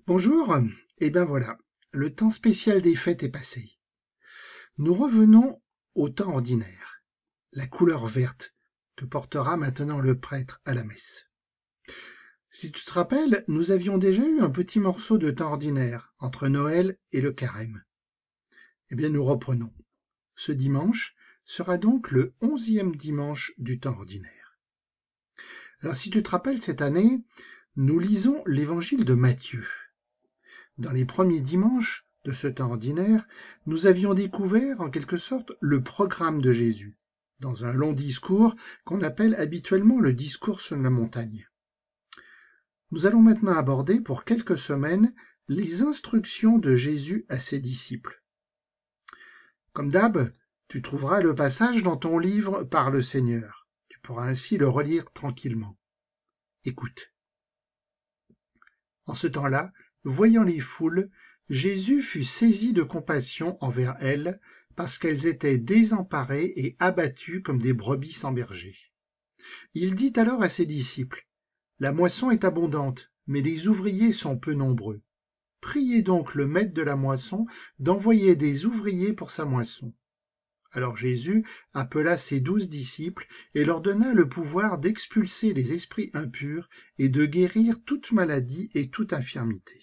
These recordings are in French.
Bonjour, et bien voilà, le temps spécial des fêtes est passé. Nous revenons au temps ordinaire, la couleur verte que portera maintenant le prêtre à la messe. Si tu te rappelles, nous avions déjà eu un petit morceau de temps ordinaire entre Noël et le carême. Eh bien nous reprenons. Ce dimanche sera donc le 11e dimanche du temps ordinaire. Alors si tu te rappelles, cette année, nous lisons l'évangile de Matthieu. Dans les premiers dimanches de ce temps ordinaire, nous avions découvert en quelque sorte le programme de Jésus, dans un long discours qu'on appelle habituellement le discours sur la montagne. Nous allons maintenant aborder pour quelques semaines les instructions de Jésus à ses disciples. Comme d'hab, tu trouveras le passage dans ton livre par le Seigneur. Tu pourras ainsi le relire tranquillement. Écoute. En ce temps-là, voyant les foules, Jésus fut saisi de compassion envers elles, parce qu'elles étaient désemparées et abattues comme des brebis sans berger. Il dit alors à ses disciples, « La moisson est abondante, mais les ouvriers sont peu nombreux. Priez donc le maître de la moisson d'envoyer des ouvriers pour sa moisson. » Alors Jésus appela ses 12 disciples et leur donna le pouvoir d'expulser les esprits impurs et de guérir toute maladie et toute infirmité.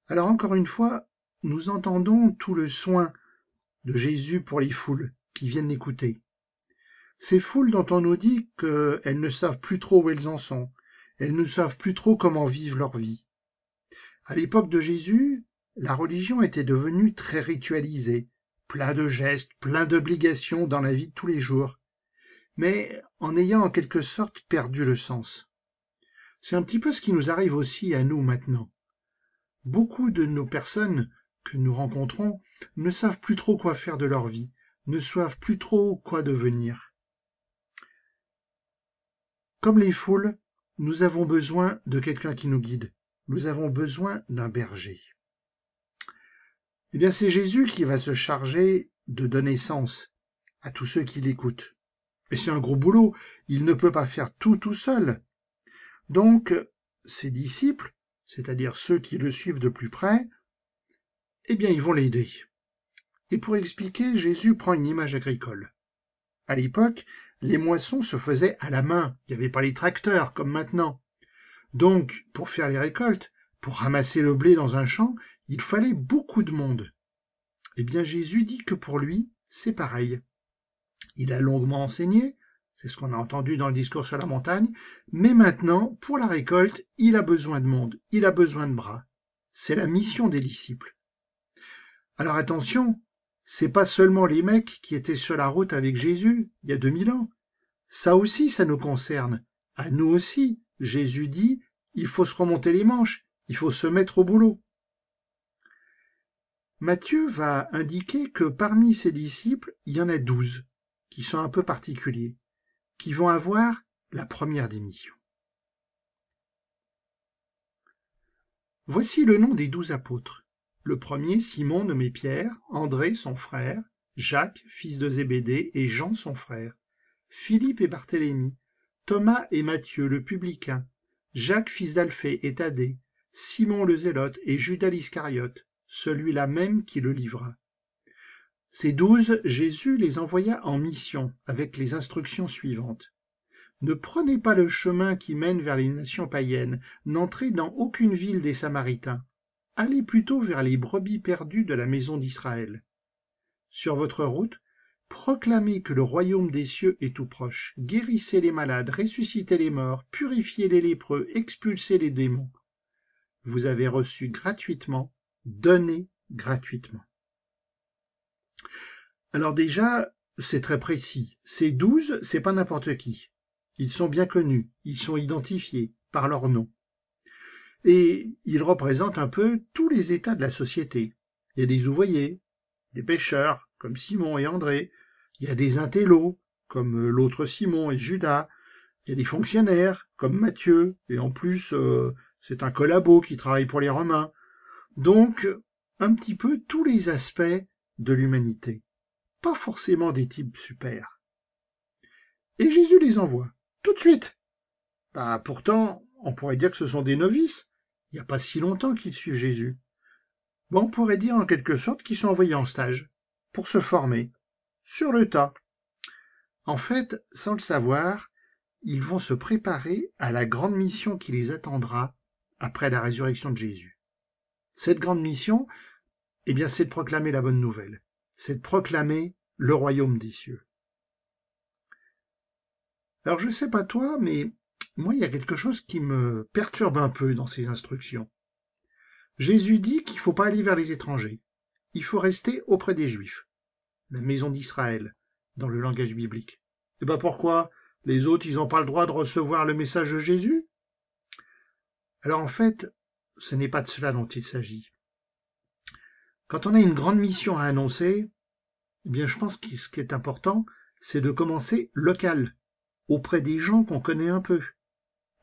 Alors encore une fois, nous entendons tout le soin de Jésus pour les foules qui viennent l'écouter. Ces foules dont on nous dit qu'elles ne savent plus trop où elles en sont, elles ne savent plus trop comment vivre leur vie. À l'époque de Jésus, la religion était devenue très ritualisée, plein de gestes, plein d'obligations dans la vie de tous les jours, mais en ayant en quelque sorte perdu le sens. C'est un petit peu ce qui nous arrive aussi à nous maintenant. Beaucoup de nos personnes que nous rencontrons ne savent plus trop quoi faire de leur vie, ne savent plus trop quoi devenir. Comme les foules, nous avons besoin de quelqu'un qui nous guide. Nous avons besoin d'un berger. Eh bien, c'est Jésus qui va se charger de donner sens à tous ceux qui l'écoutent. Et c'est un gros boulot, il ne peut pas faire tout seul. Donc, ses disciples, c'est-à-dire ceux qui le suivent de plus près, eh bien, ils vont l'aider. Et pour expliquer, Jésus prend une image agricole. À l'époque, les moissons se faisaient à la main, il n'y avait pas les tracteurs comme maintenant. Donc, pour faire les récoltes, pour ramasser le blé dans un champ, il fallait beaucoup de monde. Eh bien, Jésus dit que pour lui, c'est pareil. Il a longuement enseigné, c'est ce qu'on a entendu dans le discours sur la montagne, mais maintenant, pour la récolte, il a besoin de monde, il a besoin de bras. C'est la mission des disciples. Alors attention, c'est pas seulement les mecs qui étaient sur la route avec Jésus il y a 2000 ans. Ça aussi, ça nous concerne. À nous aussi, Jésus dit, il faut se remonter les manches, il faut se mettre au boulot. Matthieu va indiquer que parmi ses disciples, il y en a 12 qui sont un peu particuliers, qui vont avoir la première des missions. Voici le nom des 12 apôtres. Le premier, Simon nommé Pierre, André son frère, Jacques, fils de Zébédée, et Jean son frère, Philippe et Barthélemy, Thomas et Matthieu le publicain, Jacques fils d'Alphée et Thaddée, Simon le Zélote et Judas l'Iscariote, celui-là même qui le livra. Ces 12, Jésus les envoya en mission avec les instructions suivantes. Ne prenez pas le chemin qui mène vers les nations païennes, n'entrez dans aucune ville des Samaritains. Allez plutôt vers les brebis perdues de la maison d'Israël. Sur votre route, proclamez que le royaume des cieux est tout proche. Guérissez les malades, ressuscitez les morts, purifiez les lépreux, expulsez les démons. Vous avez reçu gratuitement, donnez gratuitement. Alors déjà, c'est très précis. Ces 12, c'est pas n'importe qui. Ils sont bien connus, ils sont identifiés par leur nom. Et ils représentent un peu tous les états de la société. Il y a des ouvriers, des pêcheurs, comme Simon et André. Il y a des intellos, comme l'autre Simon et Judas. Il y a des fonctionnaires, comme Matthieu. Et en plus, c'est un collabo qui travaille pour les Romains. Donc, un petit peu tous les aspects de l'humanité. Pas forcément des types super. Et Jésus les envoie, tout de suite. Pourtant, on pourrait dire que ce sont des novices, Il n'y a pas si longtemps qu'ils suivent Jésus. Bon, on pourrait dire en quelque sorte qu'ils sont envoyés en stage pour se former, sur le tas. En fait, sans le savoir, ils vont se préparer à la grande mission qui les attendra après la résurrection de Jésus. Cette grande mission, eh bien, c'est de proclamer la bonne nouvelle. C'est de proclamer le royaume des cieux. Alors, je ne sais pas toi, mais moi, il y a quelque chose qui me perturbe un peu dans ces instructions. Jésus dit qu'il ne faut pas aller vers les étrangers. Il faut rester auprès des Juifs, la maison d'Israël, dans le langage biblique. Et bien pourquoi? Les autres, ils n'ont pas le droit de recevoir le message de Jésus? Alors en fait, ce n'est pas de cela dont il s'agit. Quand on a une grande mission à annoncer, eh bien je pense que ce qui est important, c'est de commencer local, auprès des gens qu'on connaît un peu.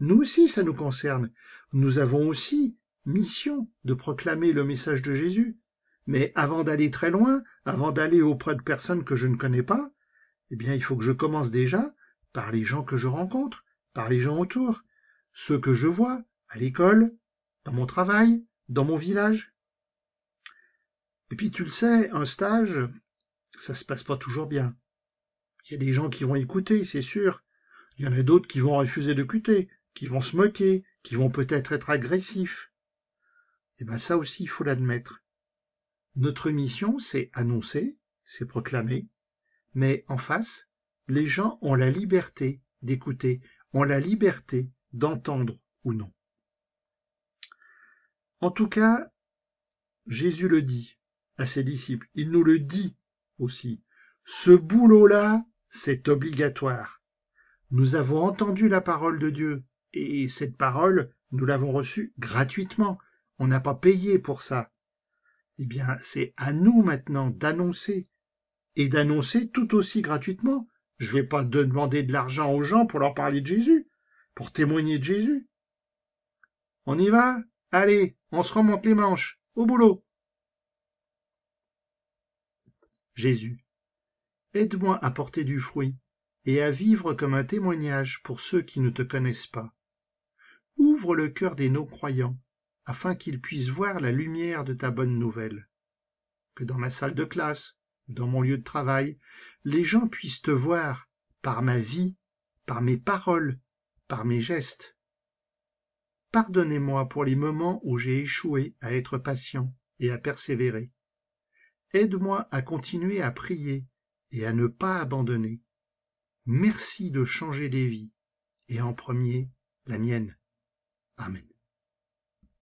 Nous aussi, ça nous concerne. Nous avons aussi mission de proclamer le message de Jésus. Mais avant d'aller très loin, avant d'aller auprès de personnes que je ne connais pas, eh bien, il faut que je commence déjà par les gens que je rencontre, par les gens autour, ceux que je vois à l'école, dans mon travail, dans mon village. Et puis, tu le sais, un stage, ça se passe pas toujours bien. Il y a des gens qui vont écouter, c'est sûr. Il y en a d'autres qui vont refuser d'écouter, qui vont se moquer, qui vont peut-être être agressifs. Et bien ça aussi, il faut l'admettre. Notre mission, c'est annoncer, c'est proclamer, mais en face, les gens ont la liberté d'écouter, ont la liberté d'entendre ou non. En tout cas, Jésus le dit à ses disciples, il nous le dit aussi. Ce boulot-là, c'est obligatoire. Nous avons entendu la parole de Dieu, et cette parole, nous l'avons reçue gratuitement. On n'a pas payé pour ça. Eh bien, c'est à nous maintenant d'annoncer, et d'annoncer tout aussi gratuitement. Je ne vais pas demander de l'argent aux gens pour leur parler de Jésus, pour témoigner de Jésus. On y va? Allez, on se remonte les manches, au boulot. Jésus, aide-moi à porter du fruit et à vivre comme un témoignage pour ceux qui ne te connaissent pas. Ouvre le cœur des non-croyants, afin qu'ils puissent voir la lumière de ta bonne nouvelle. Que dans ma salle de classe, dans mon lieu de travail, les gens puissent te voir par ma vie, par mes paroles, par mes gestes. Pardonnez-moi pour les moments où j'ai échoué à être patient et à persévérer. Aide-moi à continuer à prier et à ne pas abandonner. Merci de changer des vies, et en premier, la mienne. Amen.